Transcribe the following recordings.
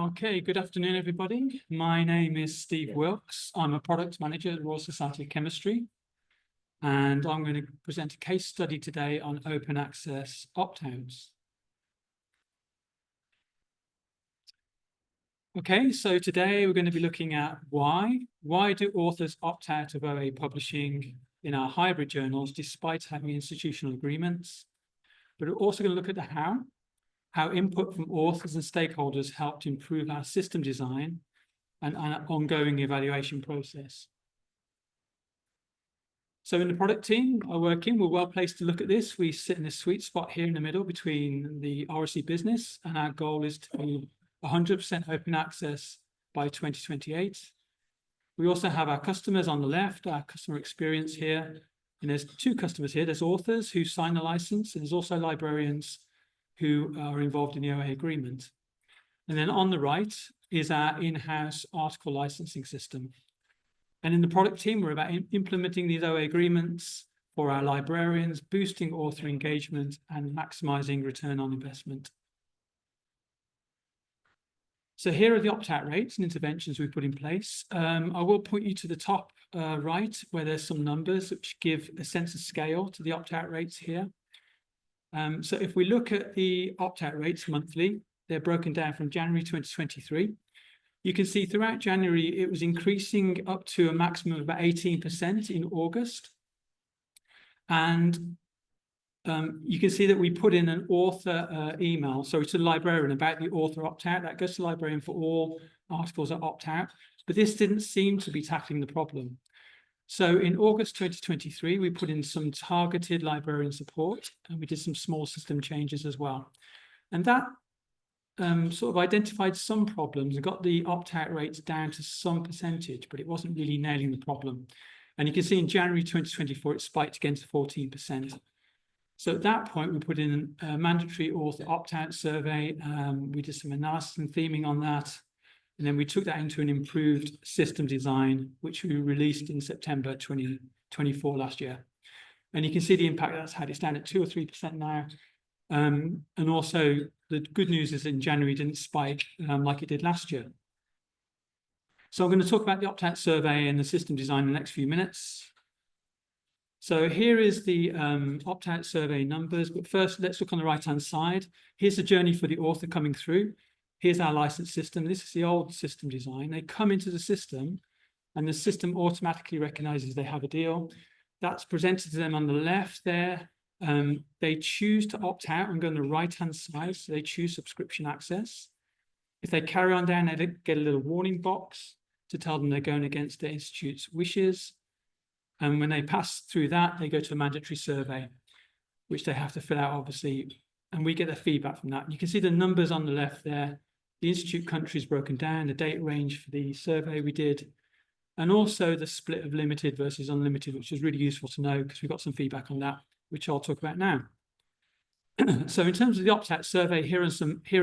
Okay, good afternoon, everybody. My name is Steve Wilkes. I'm a product manager at the Royal Society of Chemistry, and I'm going to present a case study today on open access opt-outs. Okay, so today we're going to be looking at why. Why do authors opt out of OA publishing in our hybrid journals despite having institutional agreements? But we're also going to look at the how input from authors and stakeholders helped improve our system design and our ongoing evaluation process. So in the product team I work in, we're well placed to look at this. We sit in this sweet spot here in the middle between the RSC business, and our goal is to be 100% open access by 2028. We also have our customers on the left, our customer experience here. And there's two customers here. There's authors who sign the license, and there's also librarians who are involved in the OA agreement. And then on the right is our in-house article licensing system. And in the product team, we're about implementing these OA agreements for our librarians, boosting author engagement and maximizing return on investment. So here are the opt-out rates and interventions we put in place. I will point you to the top right, where there's some numbers which give a sense of scale to the opt-out rates here. So if we look at the opt-out rates monthly, they're broken down from January 2023. You can see throughout January, it was increasing up to a maximum of about 18% in August. And you can see that we put in an author email, so to the librarian about the author opt-out. That goes to the librarian for all articles that opt out. But this didn't seem to be tackling the problem. So in August 2023, we put in some targeted librarian support, and we did some small system changes as well. And that sort of identified some problems and got the opt-out rates down to some percentage, but it wasn't really nailing the problem. And you can see in January 2024, it spiked again to 14%. So at that point, we put in a mandatory author opt-out survey. We did some analysis and theming on that. And then we took that into an improved system design, which we released in September 2024 last year. And you can see the impact that's had. It's down at 2 or 3% now. And also the good news is in January it didn't spike like it did last year. So I'm going to talk about the opt-out survey and the system design in the next few minutes. So here is the opt-out survey numbers. But first, let's look on the right-hand side. Here's the journey for the author coming through. Here's our license system. This is the old system design. They come into the system, and the system automatically recognizes they have a deal. That's presented to them on the left there. They choose to opt out and go on the right-hand side. So they choose subscription access. If they carry on down, they get a little warning box to tell them they're going against the institute's wishes. And when they pass through that, they go to a mandatory survey, which they have to fill out, obviously. And we get the feedback from that. You can see the numbers on the left there. The institute country is broken down, the date range for the survey we did, and also the split of limited versus unlimited, which is really useful to know because we got some feedback on that, which I'll talk about now. So in terms of the opt-out survey, here are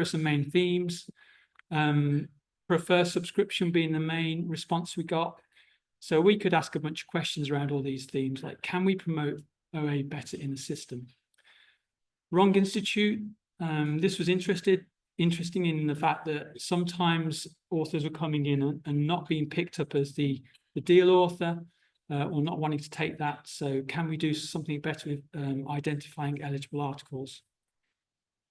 some main themes. Prefer subscription being the main response we got. So we could ask a bunch of questions around all these themes, like can we promote OA better in the system? Wrong institute. This was interesting in the fact that sometimes authors were coming in and not being picked up as the deal author or not wanting to take that. So can we do something better with identifying eligible articles?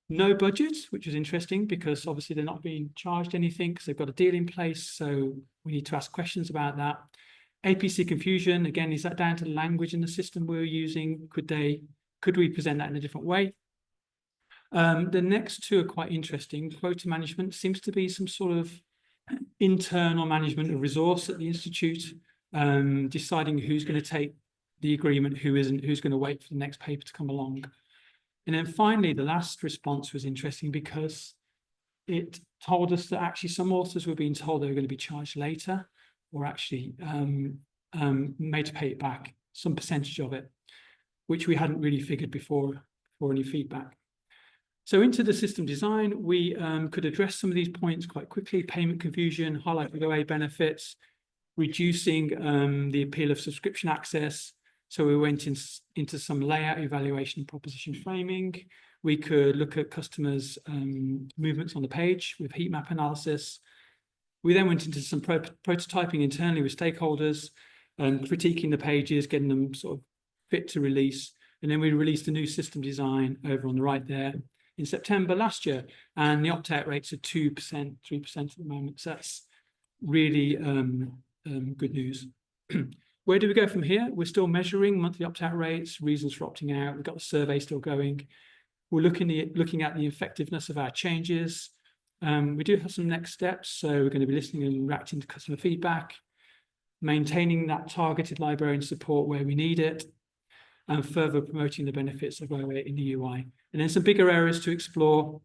No budget, which was interesting because obviously they're not being charged anything because they've got a deal in place. So we need to ask questions about that. APC confusion, again, is that down to the language in the system we're using? Could we present that in a different way? The next two are quite interesting. Quota management seems to be some sort of internal management of resource at the Institute, deciding who's going to take the agreement, who isn't, who's going to wait for the next paper to come along. And then finally, the last response was interesting because it told us that actually some authors were being told they were going to be charged later or actually made to pay it back, some percentage of it, which we hadn't really figured before any feedback. So into the system design, we could address some of these points quite quickly: payment confusion, highlighting OA benefits, reducing the appeal of subscription access. So we went into some layout evaluation and proposition framing. We could look at customers' movements on the page with heat map analysis. We then went into some prototyping internally with stakeholders and critiquing the pages, getting them sort of fit to release. And then we released a new system design over on the right there in September last year. And the opt-out rates are 2%, 3% at the moment. So that's really good news. Where do we go from here? We're still measuring monthly opt-out rates, reasons for opting out. We've got the survey still going. We're looking at the effectiveness of our changes. We do have some next steps. So we're going to be listening and reacting to customer feedback, maintaining that targeted librarian support where we need it, and further promoting the benefits of OA in the UI. And then some bigger areas to explore: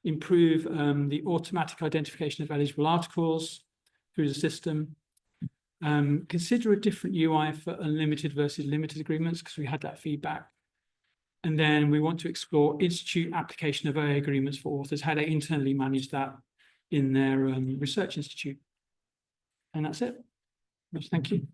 improve the automatic identification of eligible articles through the system. Consider a different UI for unlimited versus limited agreements, because we had that feedback. And then we want to explore institute application of OA agreements for authors, how they internally manage that in their research institute. And that's it. Thank you.